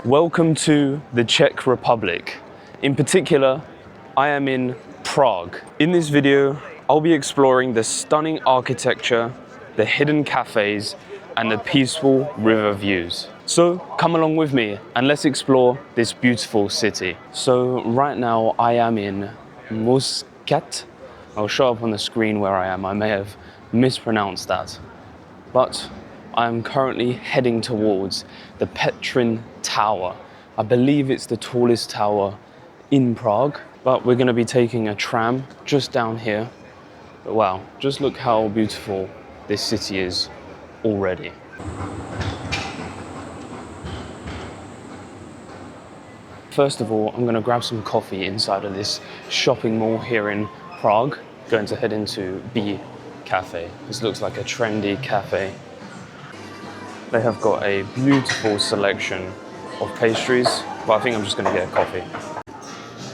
Welcome to the Czech Republic. In particular, I am in Prague. In this video, I'll be exploring the stunning architecture, the hidden cafes, and the peaceful river views. So come along with me and let's explore this beautiful city. So right now I am in Muscat. I'll show up on the screen where I am. I may have mispronounced that, but I'm currently heading towards the Petrin Tower. I believe it's the tallest tower in Prague, but we're going to be taking a tram just down here. But wow, just look how beautiful this city is already. First of all, I'm going to grab some coffee inside of this shopping mall here in Prague. Going to head into B Cafe. This looks like a trendy cafe. They have got a beautiful selection of pastries, but I think I'm just going to get a coffee.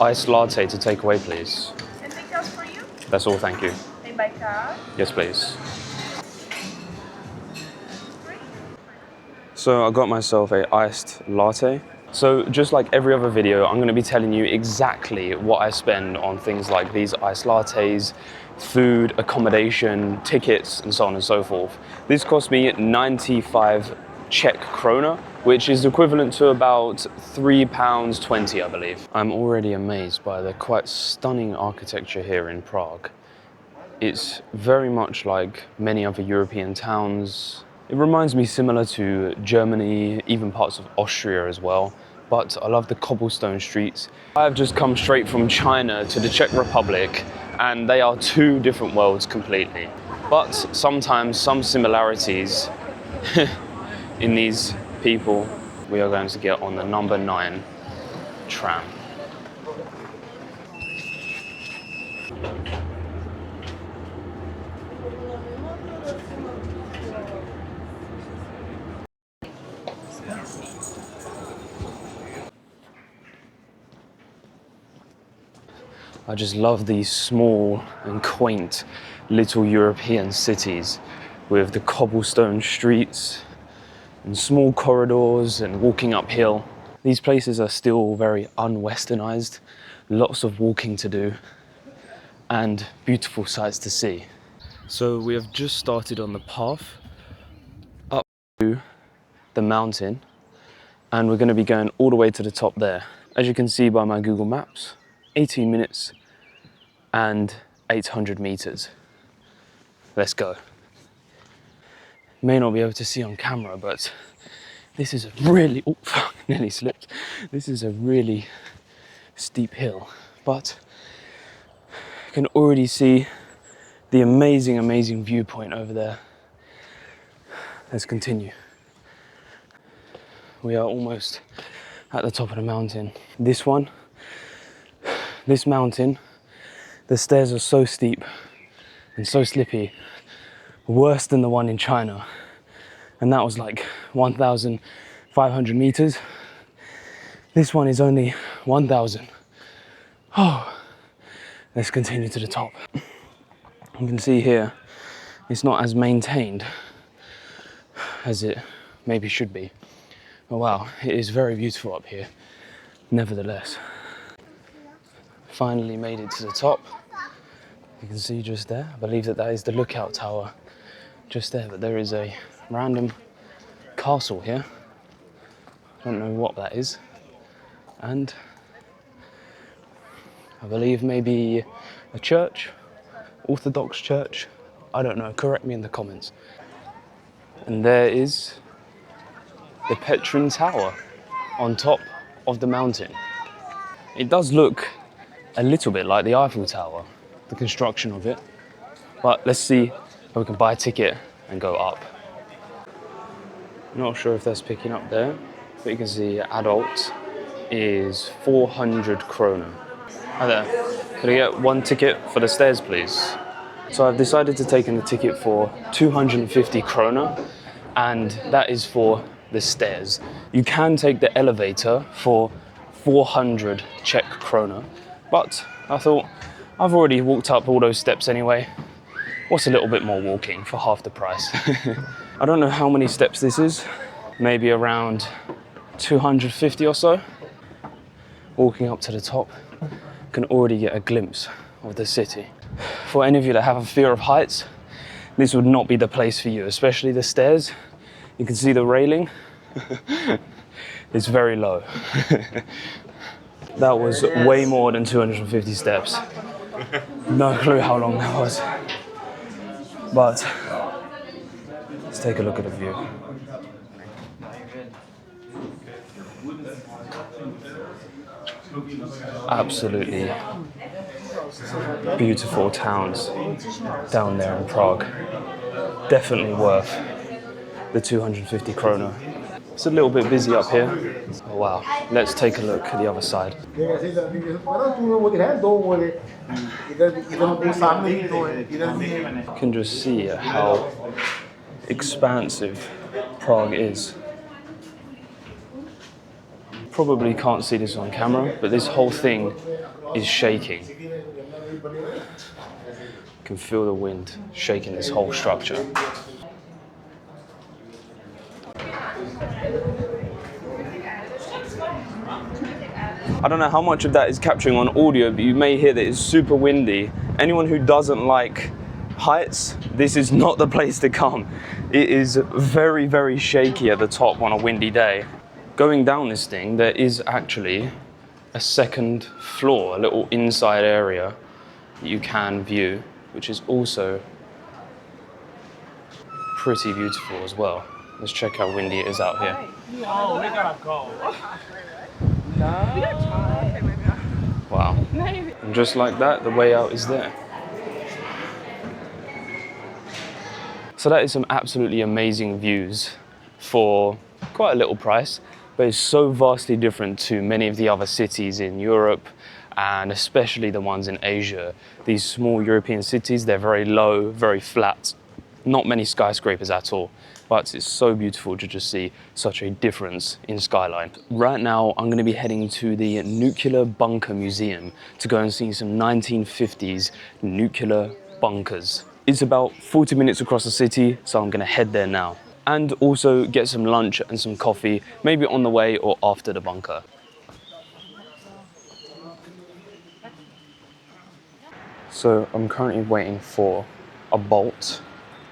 Iced latte to take away, please. Anything else for you? That's all, thank you. Pay by card? Yes, please. So I got myself a iced latte. So just like every other video, I'm going to be telling you exactly what I spend on things like these iced lattes, food, accommodation, tickets, and so on and so forth. This cost me 95 Czech krona, which is equivalent to about £3.20, I believe. I'm already amazed by the quite stunning architecture here in Prague. It's very much like many other European towns. It reminds me similar to Germany, even parts of Austria as well. But I love the cobblestone streets. I've just come straight from China to the Czech Republic, and they are two different worlds completely. But sometimes some similarities in these people. We are going to get on the number 9 tram. I just love these small and quaint little European cities with the cobblestone streets and small corridors and walking uphill. These places are still very unwesternized, lots of walking to do and beautiful sights to see. So we have just started on the path up to the mountain, and we're going to be going all the way to the top there. As you can see by my Google Maps, 18 minutes and 800 meters. Let's go. May not be able to see on camera, but this is a really, oh, fuck, nearly slipped. This is a really steep hill, but you can already see the amazing viewpoint over there. Let's continue. We are almost at the top of the mountain. This mountain, the stairs are so steep and so slippy, worse than the one in China. And that was like 1,500 meters. This one is only 1,000. Oh, let's continue to the top. You can see here, it's not as maintained as it maybe should be. Oh wow, it is very beautiful up here, nevertheless. Finally made it to the top. You can see just there, I believe that is the lookout tower just there, but there is a random castle here. I don't know what that is. And I believe maybe a church, Orthodox church. I don't know, correct me in the comments. And there is the Petrin Tower on top of the mountain. It does look a little bit like the Eiffel Tower, the construction of it. But let's see if we can buy a ticket and go up. Not sure if that's picking up there, but you can see adult is 400 krona. Hi there, could I get one ticket for the stairs, please? So I've decided to take in a ticket for 250 krona, and that is for the stairs. You can take the elevator for 400 Czech krona, but I thought I've already walked up all those steps anyway. What's a little bit more walking for half the price? I don't know how many steps this is, maybe around 250 or so. Walking up to the top, can already get a glimpse of the city. For any of you that have a fear of heights, this would not be the place for you, especially the stairs. You can see the railing. It's very low. That was way more than 250 steps. No clue how long that was. But let's take a look at the view. Absolutely beautiful towns down there in Prague. Definitely worth the 250 krona. It's a little bit busy up here. Oh wow, let's take a look at the other side. You can just see how expansive Prague is. Probably can't see this on camera, but this whole thing is shaking. You can feel the wind shaking this whole structure. I don't know how much of that is capturing on audio, but you may hear that it's super windy. Anyone who doesn't like heights, this is not the place to come. It is very, very shaky at the top on a windy day. Going down this thing, there is actually a second floor, a little inside area that you can view, which is also pretty beautiful as well. Let's check how windy it is out here. Oh, we gotta go. Wow. And just like that, the way out is there. So that is some absolutely amazing views for quite a little price, but it's so vastly different to many of the other cities in Europe and especially the ones in Asia. These small European cities, they're very low, very flat, not many skyscrapers at all, but it's so beautiful to just see such a difference in skyline. Right now, I'm gonna be heading to the Nuclear Bunker Museum to go and see some 1950s nuclear bunkers. It's about 40 minutes across the city, so I'm gonna head there now. And also get some lunch and some coffee, maybe on the way or after the bunker. So I'm currently waiting for a Bolt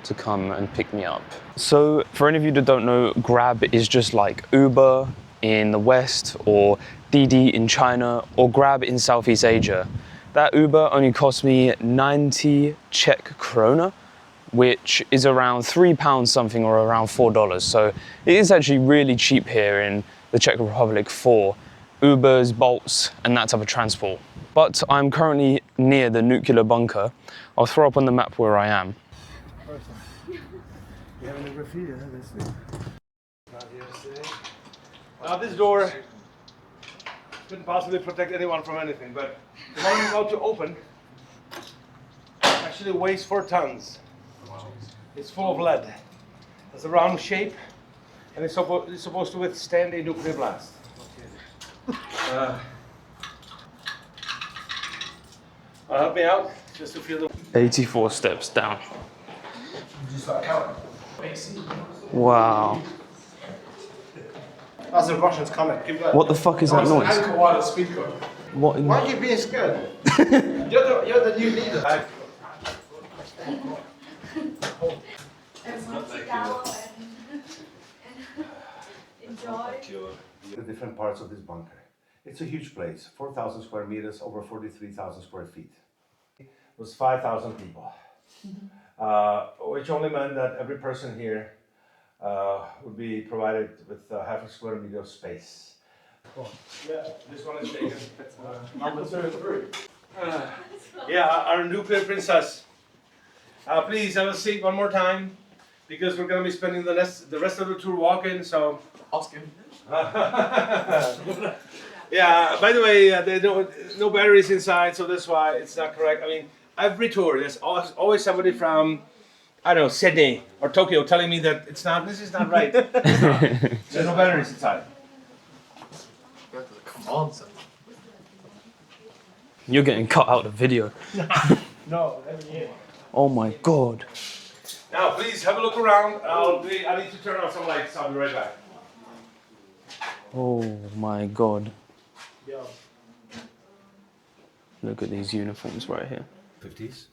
to come and pick me up. So for any of you that don't know, Grab is just like Uber in the West or Didi in China or Grab in Southeast Asia. That Uber only cost me 90 Czech krona, which is around £3 something or around $4. So it is actually really cheap here in the Czech Republic for Ubers, Bolts, and that type of transport. But I'm currently near the nuclear bunker. I'll throw up on the map where I am. Now this door couldn't possibly protect anyone from anything, but the one I'm about to open actually weighs 4 tons. It's full of lead. It's a round shape, and it's supposed to withstand a nuclear blast. Help me out, just to feel the... 84 steps down. Wow. That's the Russians coming. What the fuck is that noise? What in... Why are you being scared? you're the new leader. The different parts of this bunker. It's a huge place, 4,000 square meters, over 43,000 square feet. It was 5,000 people, which only meant that every person here would be provided with half a square meter of space. Yeah, this one is taken. Number 33. Yeah, our nuclear princess. Please have a seat one more time, because we're going to be spending the rest of the tour walking, so... Ask him. Yeah, by the way, there are no batteries inside, so that's why it's not correct. I mean, every tour, there's always somebody from, I don't know, Sydney or Tokyo telling me that this is not right. There's no batteries inside. Come on, son. You're getting cut out of the video. No, let me in. Oh my god. Now, please have a look around. I need to turn on some lights. I'll be right back. Oh my God. Look at these uniforms right here. 50s,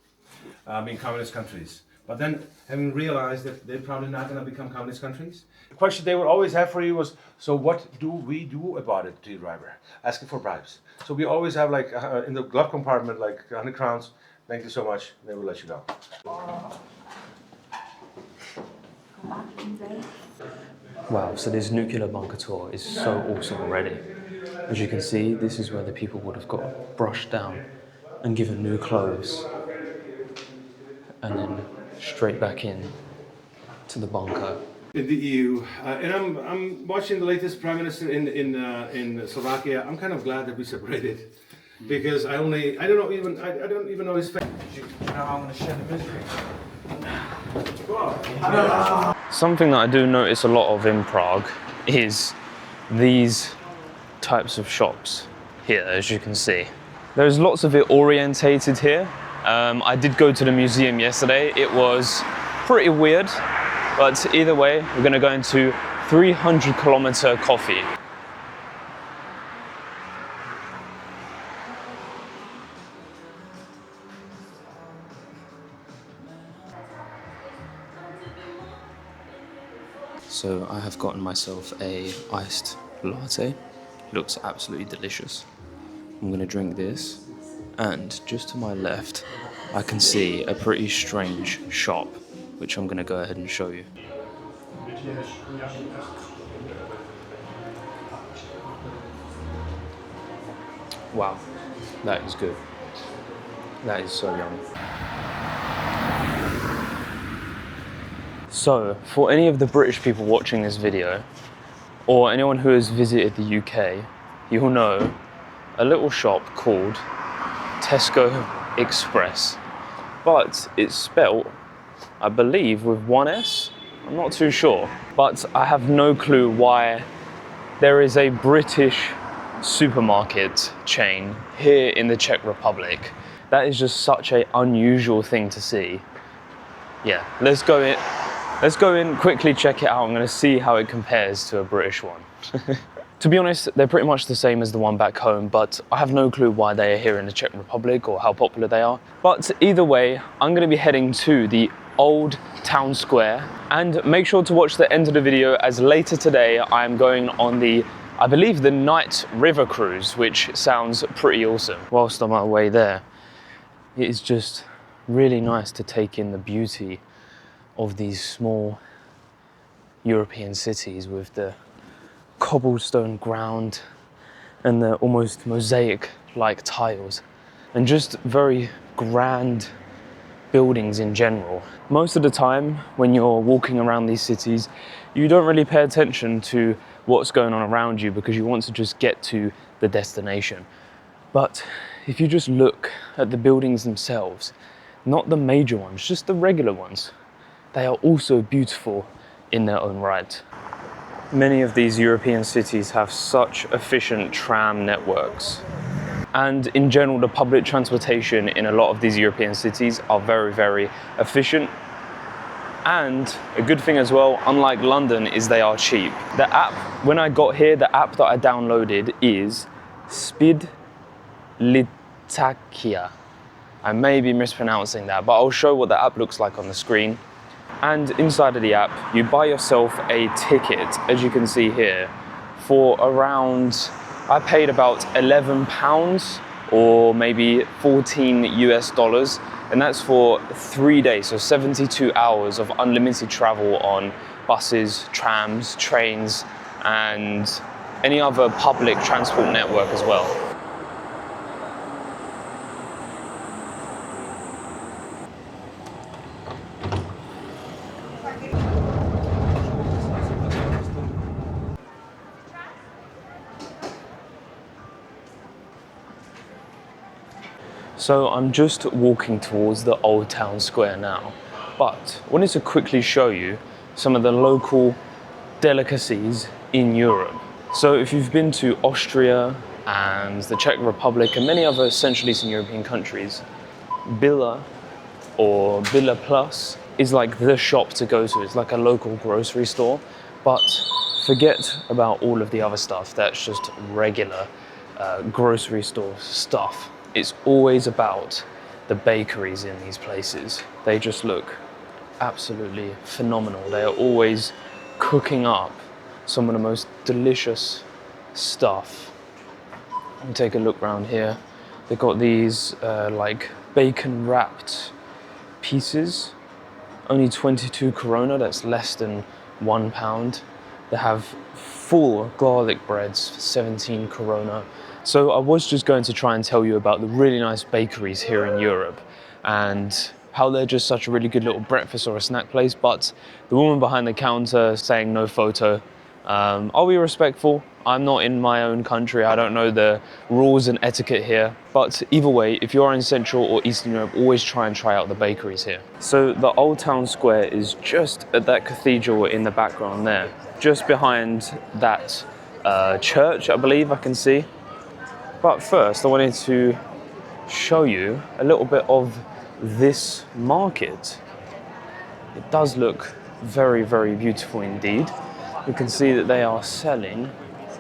in communist countries. But then, having realized that they're probably not going to become communist countries, the question they would always have for you was, so what do we do about it, dear driver? Asking for bribes. So we always have like, in the glove compartment, like 100 crowns, thank you so much, they will let you go. Wow, so this nuclear bunker tour is so awesome already. As you can see, this is where the people would have got brushed down and given new clothes and then straight back in to the bunker. In the EU, and I'm watching the latest prime minister in Slovakia. I'm kind of glad that we separated, because I don't even know his face. Now I'm gonna share the misery. Something that I do notice a lot of in Prague is these types of shops here, as you can see. There's lots of it orientated here. I did go to the museum yesterday. It was pretty weird, but either way, we're gonna go into 300-kilometer coffee. So I have gotten myself a iced latte. Looks absolutely delicious. I'm gonna drink this, and just to my left, I can see a pretty strange shop, which I'm gonna go ahead and show you. Wow, that is good. That is so yummy. So, for any of the British people watching this video, or anyone who has visited the UK, you'll know a little shop called Tesco Express. But it's spelt, I believe, with one S. I'm not too sure. But I have no clue why there is a British supermarket chain here in the Czech Republic. That is just such an unusual thing to see. Yeah, let's go in, quickly check it out. I'm gonna see how it compares to a British one. To be honest, they're pretty much the same as the one back home, but I have no clue why they are here in the Czech Republic or how popular they are. But either way, I'm gonna be heading to the old town square, and make sure to watch the end of the video, as later today I'm going on the, I believe, the night river cruise, which sounds pretty awesome. Whilst on my way there, it is just really nice to take in the beauty of these small European cities with the cobblestone ground and the almost mosaic-like tiles, and just very grand buildings in general. Most of the time when you're walking around these cities, you don't really pay attention to what's going on around you because you want to just get to the destination. But if you just look at the buildings themselves, not the major ones, just the regular ones, they are also beautiful in their own right. Many of these European cities have such efficient tram networks. And in general, the public transportation in a lot of these European cities are very, very efficient. And a good thing as well, unlike London, is they are cheap. The app, when I got here, the app that I downloaded is Vltava. I may be mispronouncing that, but I'll show what the app looks like on the screen. And inside of the app, you buy yourself a ticket, as you can see here, for around, I paid about £11 or maybe 14 US dollars, and that's for 3 days, so 72 hours of unlimited travel on buses, trams, trains, and any other public transport network as well. So I'm just walking towards the old town square now, but I wanted to quickly show you some of the local delicacies in Europe. So if you've been to Austria and the Czech Republic and many other Central Eastern European countries, Billa or Billa Plus is like the shop to go to. It's like a local grocery store, But forget about all of the other stuff. That's just regular grocery store stuff. It's always about the bakeries in these places. They just look absolutely phenomenal. They are always cooking up some of the most delicious stuff. Let me take a look around here. They've got these like bacon wrapped pieces, only 22 krona, that's less than £1. They have full garlic breads for 17 krona. So I was just going to try and tell you about the really nice bakeries here in Europe and how they're just such a really good little breakfast or a snack place, but the woman behind the counter saying no photo. I'll be respectful. I'm not in my own country. I don't know the rules and etiquette here. But either way, if you're in Central or Eastern Europe, always try out the bakeries here. So the Old Town Square is just at that cathedral in the background there. Just behind that church, I believe I can see. But first, I wanted to show you a little bit of this market. It does look very, very beautiful indeed. You can see that they are selling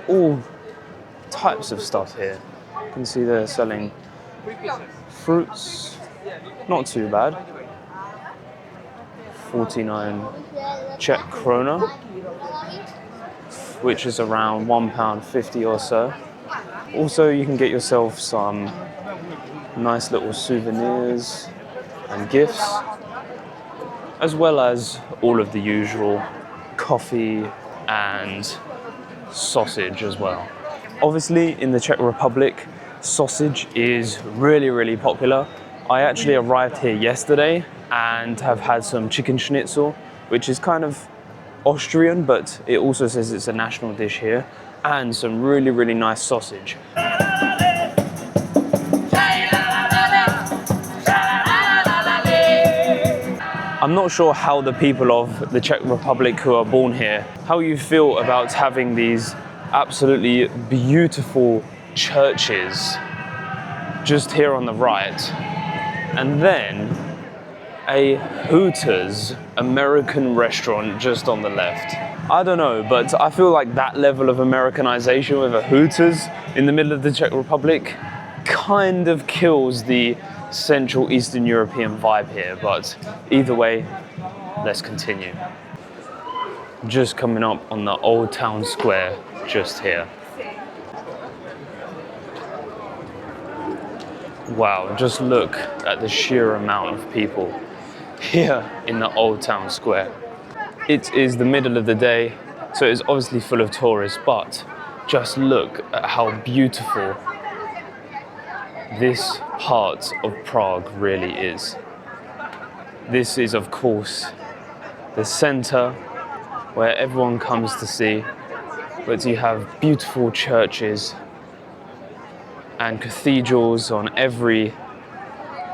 all types of stuff here. You can see they're selling fruits, not too bad. 49 Czech krona, which is around £1.50 or so. Also, you can get yourself some nice little souvenirs and gifts, as well as all of the usual coffee and sausage as well. Obviously, in the Czech Republic, sausage is really, really popular. I actually arrived here yesterday and have had some chicken schnitzel, which is kind of Austrian, but it also says it's a national dish here, and some really, really nice sausage. I'm not sure how the people of the Czech Republic who are born here, how you feel about having these absolutely beautiful churches just here on the right, and then a Hooters American restaurant just on the left. I don't know, but I feel like that level of Americanization with a Hooters in the middle of the Czech Republic kind of kills the Central Eastern European vibe here, but either way, let's continue. Just coming up on the Old Town Square just here. Wow, just look at the sheer amount of people here in the Old Town Square. It is the middle of the day, so it's obviously full of tourists, but just look at how beautiful this part of Prague really is. This is, of course, the center where everyone comes to see, but you have beautiful churches and cathedrals on every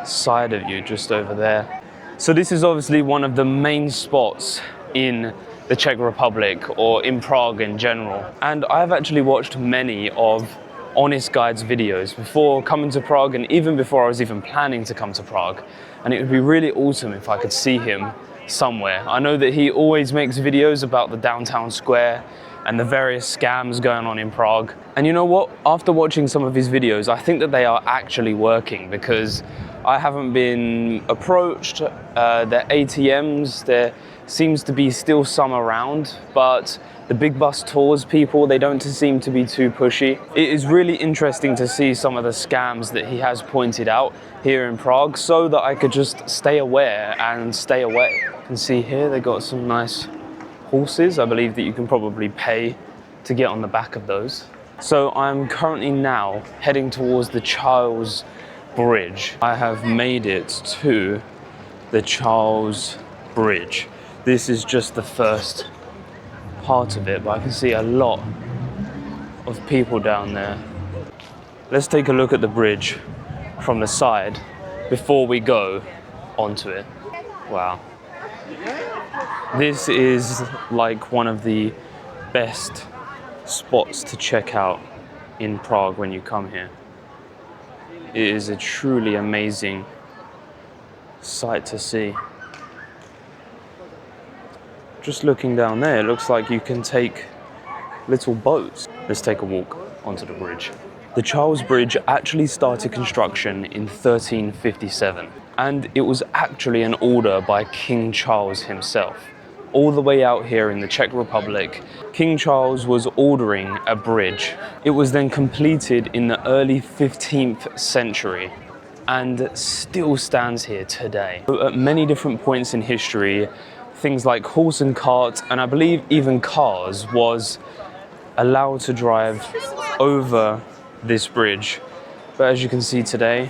side of you, just over there. So this is obviously one of the main spots in the Czech Republic, or in Prague in general. And I've actually watched many of Honest Guide's videos before coming to Prague, and even before I was even planning to come to Prague. And it would be really awesome if I could see him somewhere. I know that he always makes videos about the downtown square and the various scams going on in Prague. And you know what? After watching some of his videos, I think that they are actually working, because I haven't been approached. Their ATMs, there seems to be still some around, but the big bus tours people, they don't seem to be too pushy. It is really interesting to see some of the scams that he has pointed out here in Prague, so that I could just stay aware and stay away. You can see here they got some nice horses. I believe that you can probably pay to get on the back of those. So I'm currently now heading towards the Charles Bridge. I have made it to the Charles Bridge. This is just the first part of it, but I can see a lot of people down there. Let's take a look at the bridge from the side before we go onto it. Wow. This is like one of the best spots to check out in Prague when you come here. It is a truly amazing sight to see. Just looking down there, it looks like you can take little boats. Let's take a walk onto the bridge. The Charles Bridge actually started construction in 1357, and it was actually an order by King Charles himself. All the way out here in the Czech Republic, King Charles was ordering a bridge. It was then completed in the early 15th century and still stands here today. At many different points in history, things like horse and cart, and I believe even cars, was allowed to drive over this bridge. But as you can see today,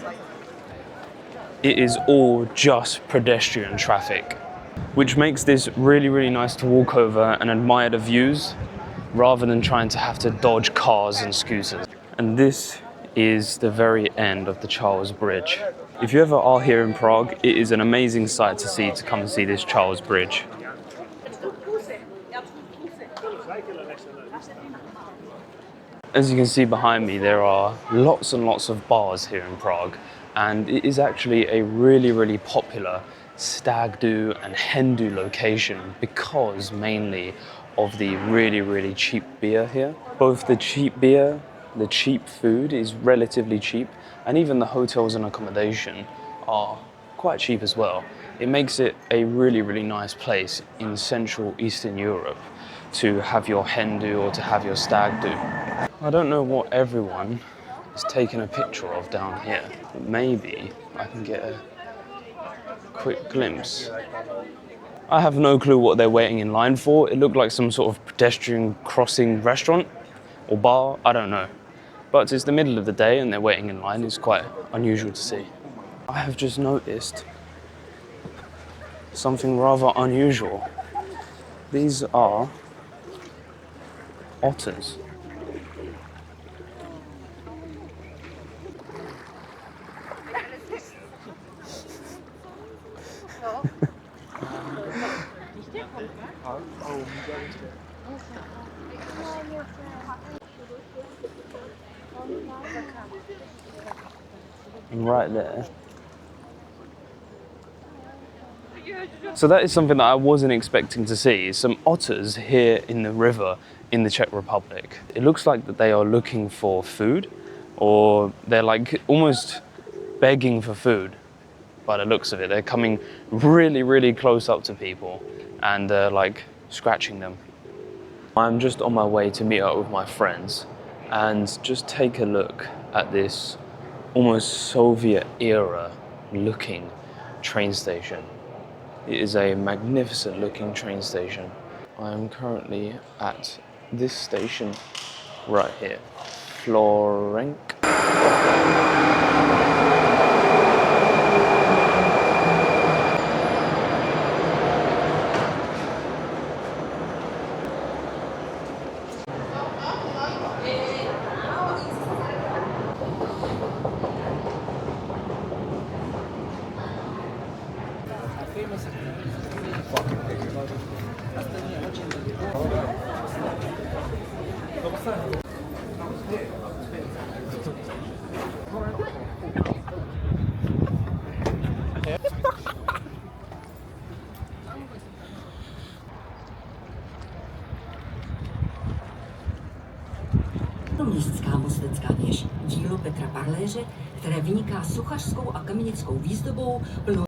it is all just pedestrian traffic, which makes this really, really nice to walk over and admire the views rather than trying to have to dodge cars and scooters. And this is the very end of the Charles Bridge. If you ever are here in Prague, it is an amazing sight to see, to come and see this Charles Bridge. As you can see behind me, there are lots and lots of bars here in Prague, and it is actually a really, really popular stag do and hen do location because mainly of the really, really cheap beer here. Both the cheap beer, the cheap food is relatively cheap, and even the hotels and accommodation are quite cheap as well. It makes it a really, really nice place in Central Eastern Europe to have your hen do or to have your stag do. I don't know what everyone is taking a picture of down here. Maybe I can get a quick glimpse. I have no clue what they're waiting in line for. It looked like some sort of pedestrian crossing restaurant or bar, I don't know. But it's the middle of the day and they're waiting in line. It's quite unusual to see. I have just noticed something rather unusual. These are otters. And right there. So that is something that I wasn't expecting to see, some otters here in the river in the Czech Republic. It looks like that they are looking for food, or they're like almost begging for food by the looks of it. They're coming really, really close up to people and they're like scratching them. I'm just on my way to meet up with my friends and just take a look at this almost Soviet era looking train station. It is a magnificent looking train station. I am currently at this station right here, Florenk. Městská mostecká věž, dílo Petra Parléře, které vyniká sochařskou a kamenickou výzdobou plnou